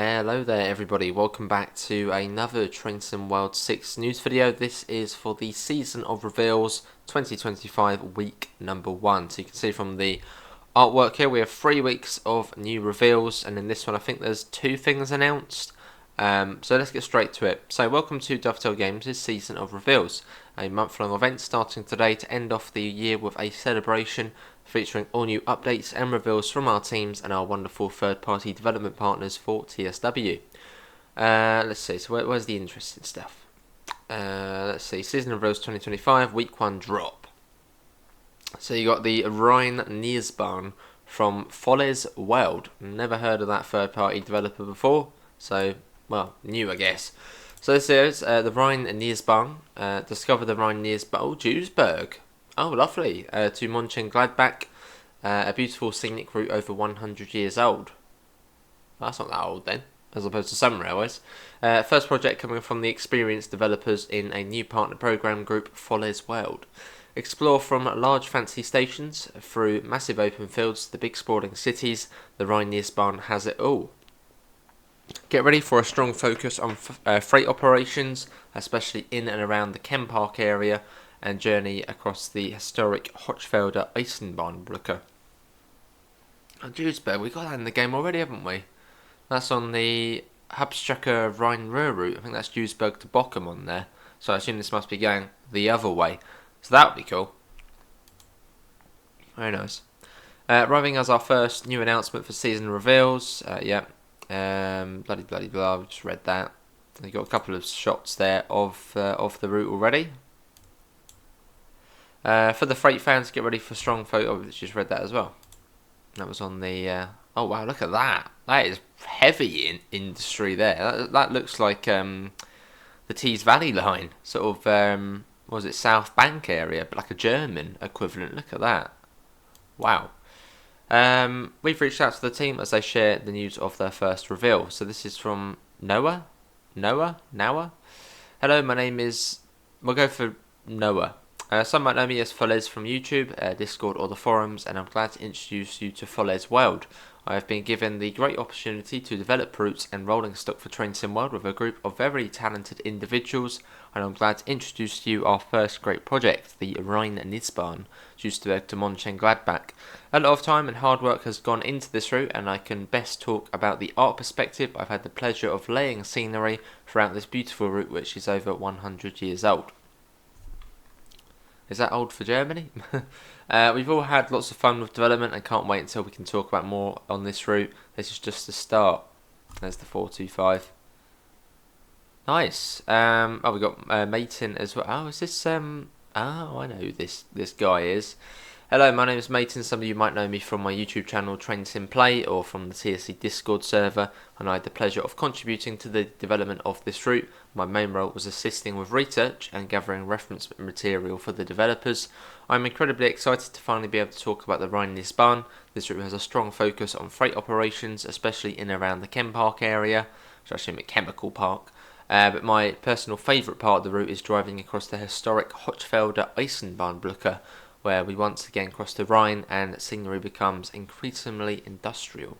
Hello there everybody, welcome back to another Train Sim World 6 news video. This is for the Season of Reveals 2025 week number 1. So you can see from the artwork here we have 3 weeks of new reveals, and in this one I think there's 2 things announced. So let's get straight to it. So welcome to Dovetail Games' Season of Reveals, a month-long event starting today to end off the year with a celebration featuring all new updates and reveals from our teams and our wonderful third-party development partners for TSW. Let's see, so where's the interesting stuff? Let's see, Season of Reveals 2025, Week 1 drop. So you got the Rhein-Niers-Bahn from Folles World. Never heard of that third-party developer before, so, well, new I guess. So this is the Rhein-Niers-Bahn. Discover the Rhein-Niers-Bahn. Oh, Duisburg. Oh, lovely. To Mönchengladbach. A beautiful scenic route over 100 years old. Well, that's not that old then, as opposed to some railways. First project coming from the experienced developers in a new partner program group, Folles World. Explore from large fancy stations through massive open fields to the big sprawling cities. The Rhein-Niers-Bahn has it all. Get ready for a strong focus on freight operations, especially in and around the Chem Park area, and journey across the historic Hochfelder Eisenbahnbrücke. Oh, Duisburg, we got that in the game already, haven't we? That's on the Hauptstrecke Rhein-Ruhr route. I think that's Duisburg to Bochum on there. So I assume this must be going the other way. So that would be cool. Very nice. Arriving as our first new announcement for season reveals. Bloody blah. We just read that. We got a couple of shots there of the route already. For the freight fans, get ready for strong photo. Oh, just read that as well. That was on the. Oh wow, look at that! That is heavy in industry there. That looks like the Tees Valley line, sort of. What was it, South Bank area, but like a German equivalent. Look at that! Wow. We've reached out to the team as they share the news of their first reveal. So this is from Noah. Hello, my name is. We'll go for Noah. Some might know me as Folles from YouTube, Discord or the forums, and I'm glad to introduce you to Folles World. I have been given the great opportunity to develop routes and rolling stock for Train Sim World with a group of very talented individuals, and I'm glad to introduce to you our first great project, the Rhein-Niers-Bahn, Duisburg to Mönchengladbach. A lot of time and hard work has gone into this route, and I can best talk about the art perspective. I've had the pleasure of laying scenery throughout this beautiful route, which is over 100 years old. Is that old for Germany? We've all had lots of fun with development and can't wait until we can talk about more on this route. This is just the start. There's the 425. Nice. Oh, we got Mayton as well. Oh, is this oh, I know who this guy is. Hello, my name is Mayton. Some of you might know me from my YouTube channel Train Sim Play or from the TSC Discord server, and I had the pleasure of contributing to the development of this route. My main role was assisting with research and gathering reference material for the developers. I'm incredibly excited to finally be able to talk about the Rhein-Niers-Bahn. This route has a strong focus on freight operations, especially in and around the Chem Park area, which I assume a chemical park. But my personal favourite part of the route is driving across the historic Hochfelder Eisenbahnbrücke, where we once again cross the Rhine and scenery becomes increasingly industrial.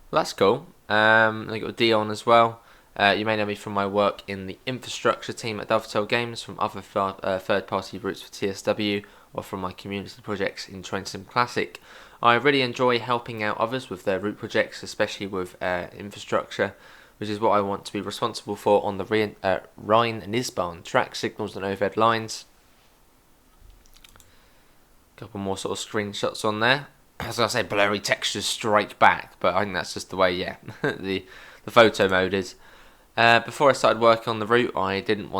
Well, that's cool. I got Dion as well. You may know me from my work in the infrastructure team at Dovetail Games, from other third-party routes for TSW, or from my community projects in Train Sim Classic. I really enjoy helping out others with their route projects, especially with infrastructure, which is what I want to be responsible for on the Rhein-Niers-Bahn track signals and overhead lines. Couple more sort of screenshots on there. As I say, blurry textures strike back, but I think that's just the way, the photo mode is. Before I started working on the route, I didn't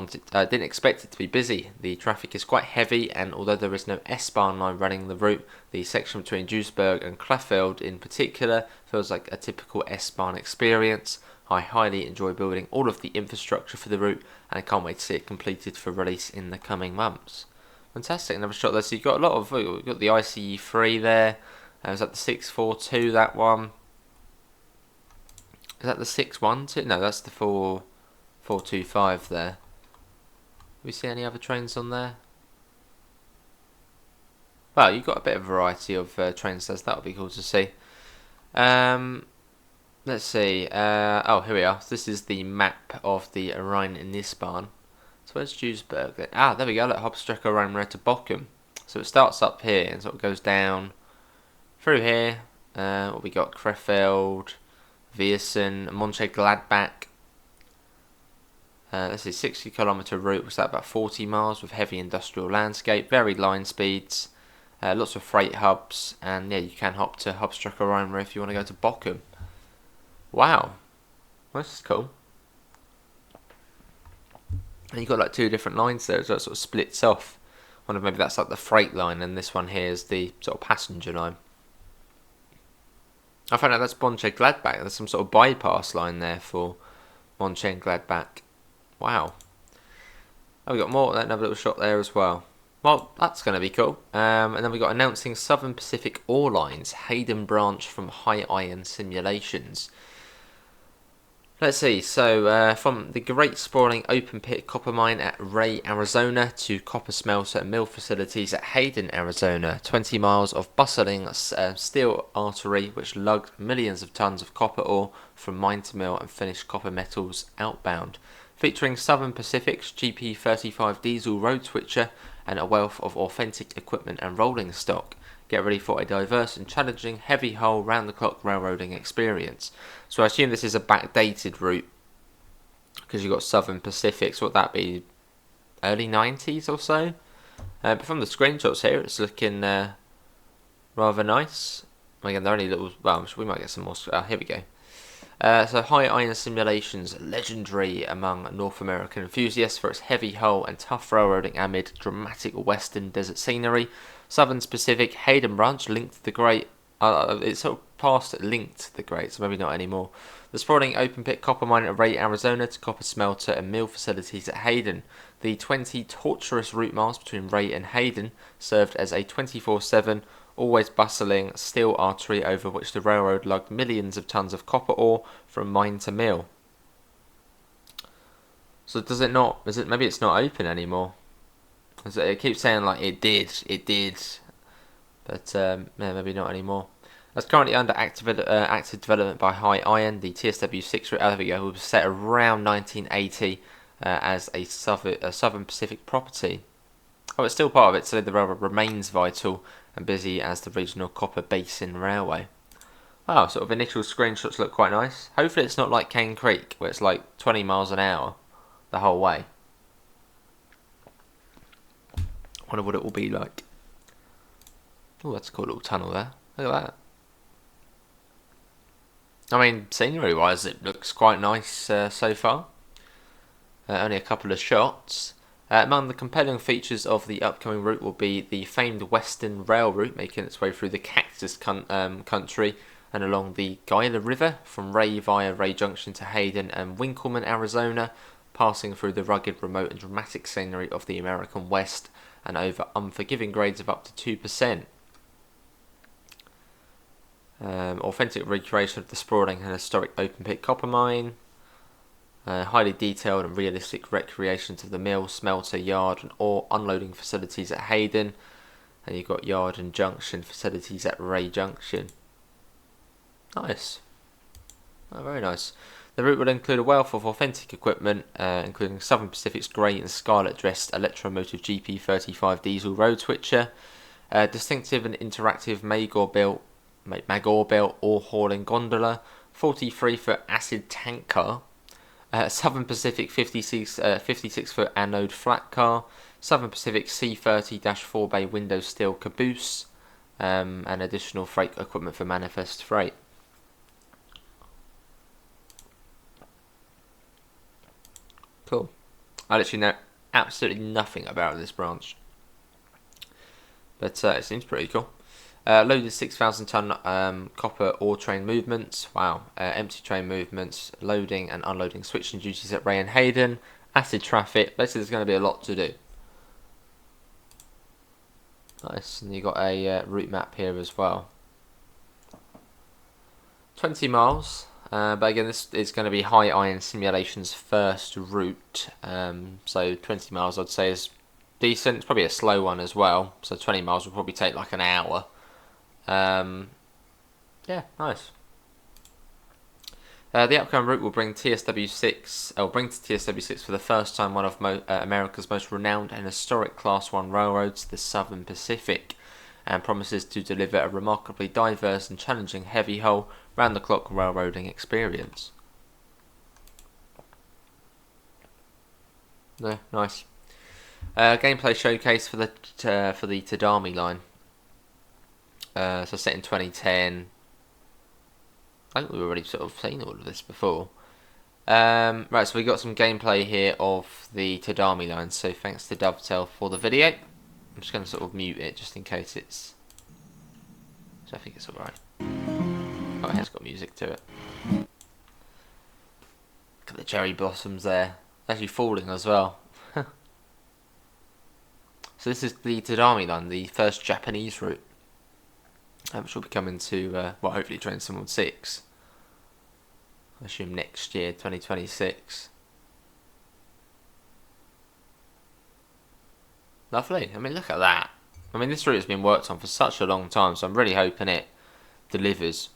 expect it to be busy. The traffic is quite heavy, and although there is no S-Bahn line running the route, the section between Duisburg and Krefeld in particular feels like a typical S-Bahn experience. I highly enjoy building all of the infrastructure for the route, and I can't wait to see it completed for release in the coming months. Fantastic, another shot there. So you've got a lot of, you've got the ICE3 there. Is that the 642, that one? Is that the 612? No, that's the 425 there. Do we see any other trains on there? Well, you've got a bit of variety of trains there, so that would be cool to see. Let's see. Oh, here we are. So this is the map of the Rhein-Niers-Bahn. So where's Duisburg then? Ah, there we go. Look, Hauptstrecke Rhein-Red to Bochum. So it starts up here and sort of goes down through here. What we got? Krefeld, Viersen, Mönchengladbach. Let's see, 60-kilometre route. Was that about 40 miles with heavy industrial landscape, varied line speeds, lots of freight hubs, and yeah, you can hop to Hauptstrecke Rhein-Red if you want to go to Bochum. Wow, this is cool. And you've got like two different lines there, so it sort of splits off. I wonder if maybe that's like the freight line, and this one here is the sort of passenger line. I found out that's Mönchengladbach. There's some sort of bypass line there for Mönchengladbach. Wow. Oh, we got more. Another little shot there as well. Well, that's going to be cool. And then we got announcing Southern Pacific Ore Lines, Hayden branch from High Iron Simulations. Let's see, so from the great sprawling open pit copper mine at Ray, Arizona to copper smelter and mill facilities at Hayden, Arizona, 20 miles of bustling steel artery which lugged millions of tons of copper ore from mine to mill and finished copper metals outbound. Featuring Southern Pacific's GP35 diesel road switcher and a wealth of authentic equipment and rolling stock. Get ready for a diverse and challenging heavy hull round-the-clock railroading experience. So I assume this is a backdated route because you've got Southern Pacific. So what would that be? Early 90s or so? But from the screenshots here, it's looking rather nice. Again, they're only little. Well, we might get some more. Here we go. So High Iron Simulations, legendary among North American enthusiasts for its heavy hull and tough railroading amid dramatic western desert scenery. Southern Pacific Hayden branch linked the great. It's sort of past linked the great, so maybe not anymore. The sprawling open pit copper mine at Ray, Arizona to copper smelter and mill facilities at Hayden. The 20 tortuous route miles between Ray and Hayden served as a 24/7, always bustling steel artery over which the railroad lugged millions of tons of copper ore from mine to mill. So does it not? Is it maybe it's not open anymore? It keeps saying like it did, but yeah, maybe not anymore. That's currently under active development by High Iron. The TSW6 route, there we go, was set around 1980 as a Southern Pacific property. Oh, it's still part of it, so the railroad remains vital and busy as the regional copper basin railway. Wow, sort of initial screenshots look quite nice. Hopefully it's not like Cane Creek, where it's like 20 miles an hour the whole way. Wonder what it will be like. Oh, that's a cool little tunnel there. Look at that. I mean, scenery-wise, it looks quite nice so far. Only a couple of shots. Among the compelling features of the upcoming route will be the famed Western Rail route, making its way through the Cactus Country and along the Gila River from Ray via Ray Junction to Hayden and Winkleman, Arizona, passing through the rugged, remote and dramatic scenery of the American West and over unforgiving grades of up to 2%. Authentic recreation of the sprawling and historic open pit copper mine. Highly detailed and realistic recreations of the mill, smelter, yard and ore unloading facilities at Hayden. And you've got yard and junction facilities at Ray Junction. Nice. Oh, very nice. The route will include a wealth of authentic equipment, including Southern Pacific's grey and scarlet dressed electromotive GP35 diesel road switcher, distinctive and interactive Magor-built ore hauling gondola, 43-foot acid tank car, Southern Pacific 56-foot anode flat car, Southern Pacific C30-4 bay window steel caboose, and additional freight equipment for manifest freight. Cool. I literally know absolutely nothing about this branch, but it seems pretty cool. Loaded 6,000 ton copper ore train movements. Wow. Empty train movements, loading and unloading switching duties at Ray and Hayden, acid traffic. Basically, there's going to be a lot to do. Nice. And you got a route map here as well. 20 miles. But again, this is going to be High Iron Simulations' first route. So 20 miles, I'd say, is decent. It's probably a slow one as well. So 20 miles will probably take like an hour. Yeah, nice. The upcoming route will bring to TSW6 for the first time one of America's most renowned and historic Class 1 railroads, the Southern Pacific, and promises to deliver a remarkably diverse and challenging heavy-hull, round-the-clock railroading experience. No, nice. Gameplay showcase for the Tadami line. So set in 2010. I think we've already sort of seen all of this before. Right, so we got some gameplay here of the Tadami line. So thanks to Dovetail for the video. I'm just going to sort of mute it just in case it's. So I think it's alright. Oh, it has got music to it. Look at the cherry blossoms there. It's actually falling as well. So this is the Tadami line, the first Japanese route. Which will be coming to, well, hopefully Train Sim World 6. I assume next year, 2026. Lovely. I mean, look at that. I mean, this route has been worked on for such a long time, so I'm really hoping it delivers.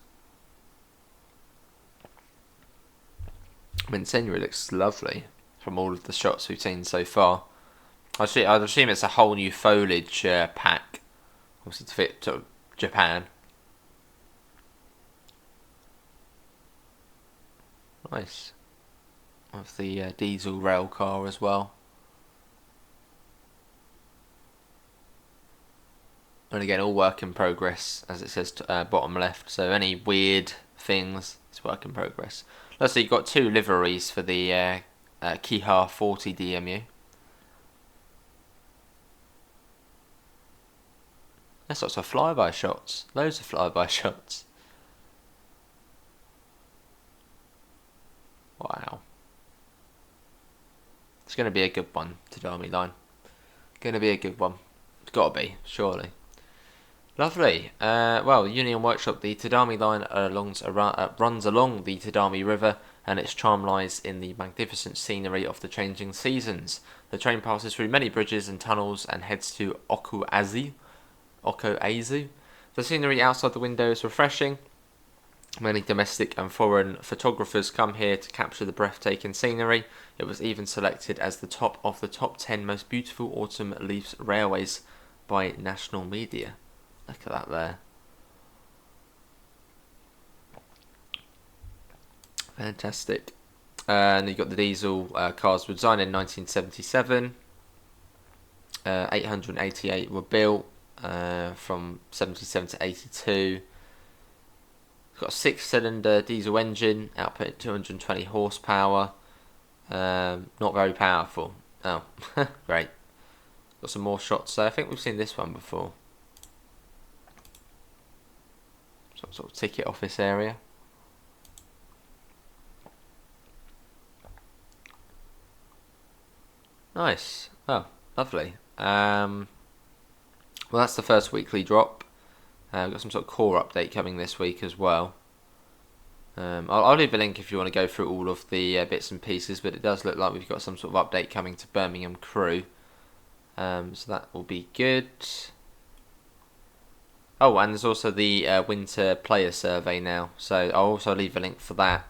I mean, scenery looks lovely from all of the shots we've seen so far. I'd assume it's a whole new foliage pack, obviously to fit to Japan. Nice. With the diesel rail car as well. And again, all work in progress, as it says bottom left. So any weird things, it's work in progress. Let's see, you've got two liveries for the Kiha 40 DMU. There's lots of flyby shots. Loads of flyby shots. Wow. It's going to be a good one, Tadami line. Going to be a good one. It's got to be, surely. Lovely. Well, Union Workshop, the Tadami line runs along the Tadami River, and its charm lies in the magnificent scenery of the changing seasons. The train passes through many bridges and tunnels and heads to Okuazu. The scenery outside the window is refreshing. Many domestic and foreign photographers come here to capture the breathtaking scenery. It was even selected as the top of the top 10 most beautiful autumn leaf railways by national media. Look at that there. Fantastic. And you've got the diesel cars were designed in 1977. 888 were built from 77 to 82. It's got a 6-cylinder diesel engine, output 220 horsepower. Not very powerful. Oh, great. Got some more shots there. I think we've seen this one before. Some sort of ticket office area. Nice. Oh, lovely. Well, that's the first weekly drop. We've got some sort of core update coming this week as well. I'll leave a link if you want to go through all of the bits and pieces, but it does look like we've got some sort of update coming to Birmingham Crew. So that will be good. Oh, and there's also the winter player survey now, so I'll also leave a link for that.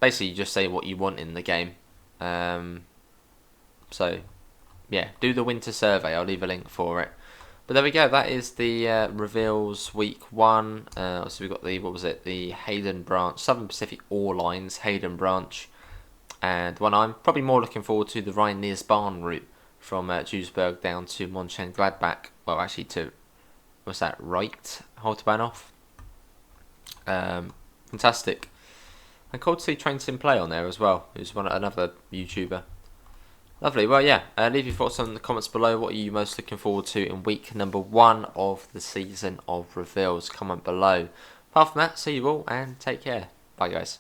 Basically, you just say what you want in the game. So, yeah, do the winter survey. I'll leave a link for it. But there we go. That is the reveals week 1. So we've got the the Hayden branch, Southern Pacific Ore Lines Hayden branch, and the one I'm probably more looking forward to, the Rhein-Niers-Bahn route from Duisburg down to Mönchengladbach. Well, actually to what's that? Right, Hauptbahnhof. Fantastic. And cool to see Train Sim Play on there as well, who's another YouTuber. Lovely. Well, yeah, leave your thoughts in the comments below. What are you most looking forward to in week number 1 of the season of reveals? Comment below. Apart from that, see you all and take care. Bye, guys.